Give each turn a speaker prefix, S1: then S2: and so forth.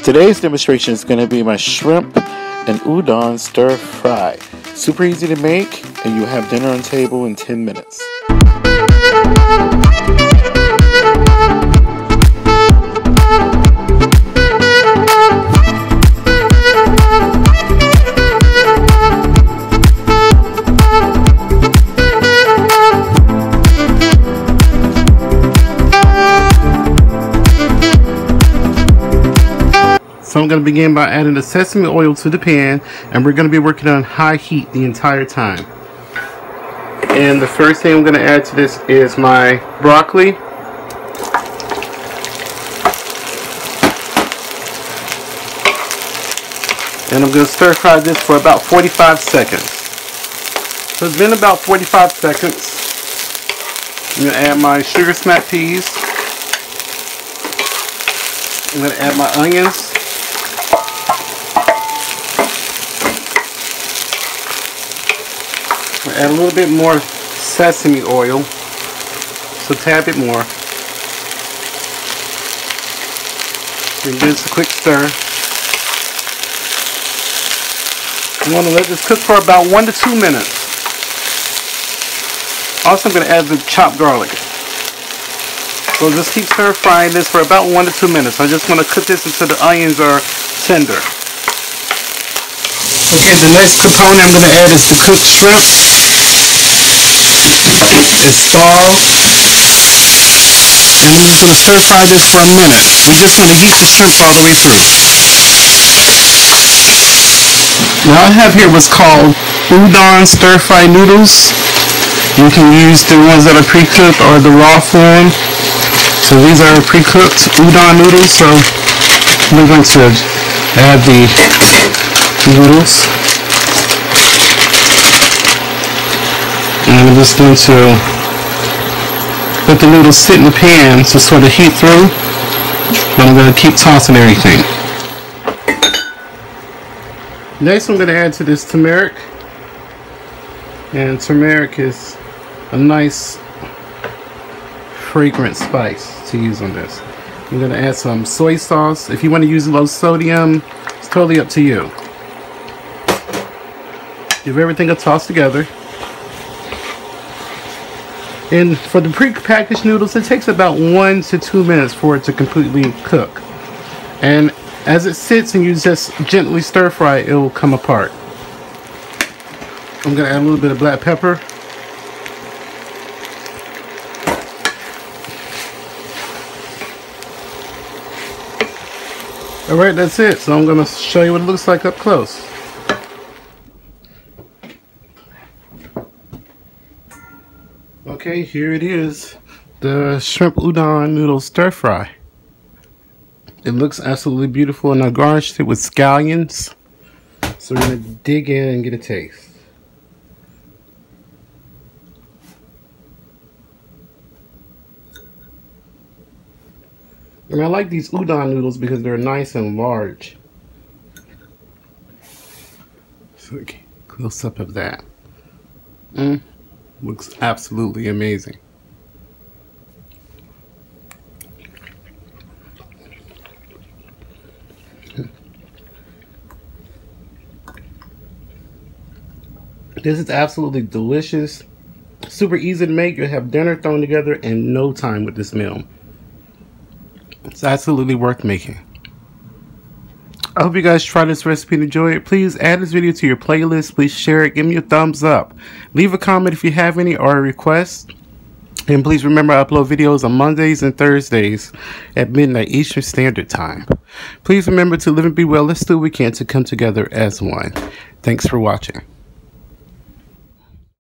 S1: Today's demonstration is going to be my shrimp and udon stir-fry. Super easy to make, and you have dinner on table in 10 minutes. So I'm going to begin by adding the sesame oil to the pan, and we're going to be working on high heat the entire time. And the first thing I'm going to add to this is my broccoli. And I'm going to stir fry this for about 45 seconds. So it's been about 45 seconds. I'm going to add my sugar smack peas. I'm going to add my onions. Add a little bit more sesame oil, so a tad bit more. And give this a quick stir. I'm going to let this cook for about 1 to 2 minutes. Also, I'm going to add the chopped garlic. So just keep stir frying this for about 1 to 2 minutes. I just want to cook this until the onions are tender. Okay, the next component I'm going to add is the cooked shrimp. It's stalled. And we're just going to stir fry this for a minute. We're just going to heat the shrimp all the way through. Now I have here what's called Udon Stir-Fry noodles. You can use the ones that are pre-cooked or the raw form. So these are pre-cooked udon noodles. So we're going to add the noodles, and I'm just going to let the noodles sit in the pan to sort of heat through, and I'm going to keep tossing everything. Next I'm going to add to this turmeric, and turmeric is a nice fragrant spice to use on this. I'm going to add some soy sauce. If you want to use low sodium, it's totally up to you. Give everything a toss together. And for the pre-packaged noodles, it takes about 1 to 2 minutes for it to completely cook. And as it sits and you just gently stir fry, it will come apart. I'm going to add a little bit of black pepper. Alright, that's it. So I'm going to show you what it looks like up close. Okay, here it is, the shrimp udon noodle stir fry. It looks absolutely beautiful, and I garnished it with scallions. So we're going to dig in and get a taste. And I like these udon noodles because they're nice and large. So okay, close up of that. Looks absolutely amazing. This is absolutely delicious. Super easy to make. You'll have dinner thrown together in no time with this meal. It's absolutely worth making. I hope you guys try this recipe and enjoy it. Please add this video to your playlist. Please share it. Give me a thumbs up. Leave a comment if you have any or a request. And please remember I upload videos on Mondays and Thursdays at midnight Eastern Standard Time. Please remember to live and be well. Let's do what we can to come together as one. Thanks for watching.